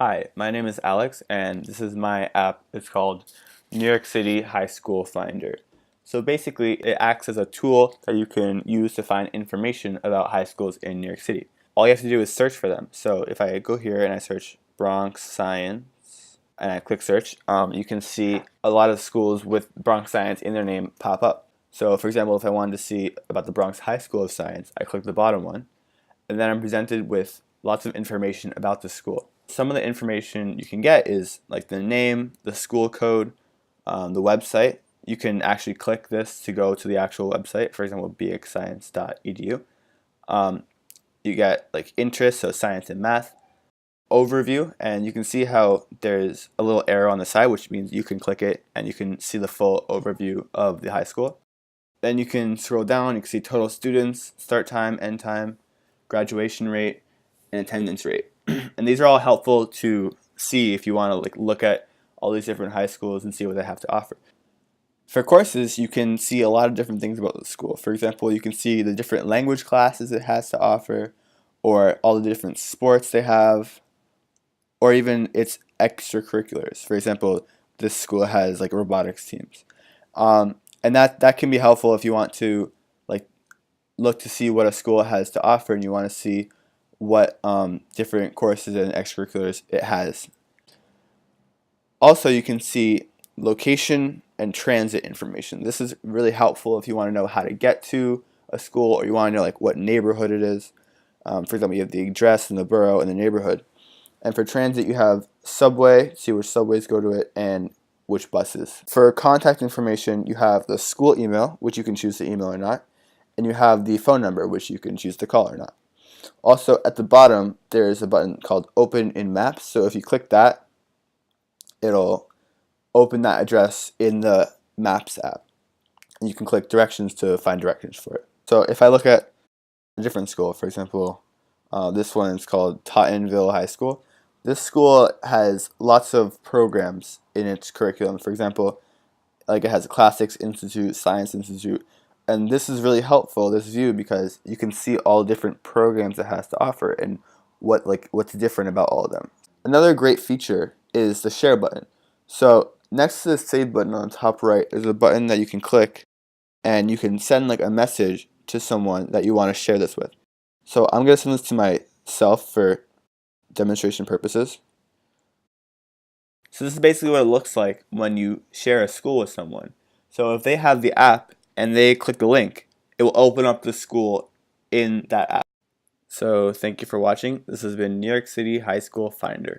Hi, my name is Alex, and this is my app. It's called New York City High School Finder. So basically, it acts as a tool that you can use to find information about high schools in New York City. All you have to do is search for them. So if I go here and I search Bronx Science and I click search, you can see a lot of schools with Bronx Science in their name pop up. So for example, if I wanted to see about the Bronx High School of Science, I click the bottom one, and then I'm presented with lots of information about the school. Some of the information you can get is like the name, the school code, the website. You can actually click this to go to the actual website, for example, bxscience.edu. You get like interest, so science and math, overview, and you can see how there's a little arrow on the side, which means you can click it and you can see the full overview of the high school. Then you can scroll down, you can see total students, start time, end time, graduation rate, and attendance rate. And these are all helpful to see if you want to look at all these different high schools and see what they have to offer. For courses, you can see a lot of different things about the school. For example, you can see the different language classes it has to offer, or all the different sports they have, or even its extracurriculars. For example, this school has like robotics teams. And that can be helpful if you want to look to see what a school has to offer and you want to see what different courses and extracurriculars it has. Also, you can see location and transit information. This is really helpful if you want to know how to get to a school, or you want to know like what neighborhood it is. For example, you have the address and the borough and the neighborhood. And for transit, you have subway, see which subways go to it, and which buses. For contact information, you have the school email, which you can choose to email or not, and you have the phone number, which you can choose to call or not. Also, at the bottom, there is a button called Open in Maps. So if you click that, it'll open that address in the Maps app. And you can click directions to find directions for it. So if I look at a different school, for example, this one is called Tottenville High School. This school has lots of programs in its curriculum. For example, like it has a Classics Institute, Science Institute, and this is really helpful, this view, because you can see all different programs it has to offer and what's different about all of them. Another great feature is the share button. So next to the save button on the top right, there's a button that you can click and you can send like a message to someone that you want to share this with. So I'm going to send this to myself for demonstration purposes. So this is basically what it looks like when you share a school with someone. So if they have the app and they click the link, it will open up the school in that app. So thank you for watching. This has been New York City High School Finder.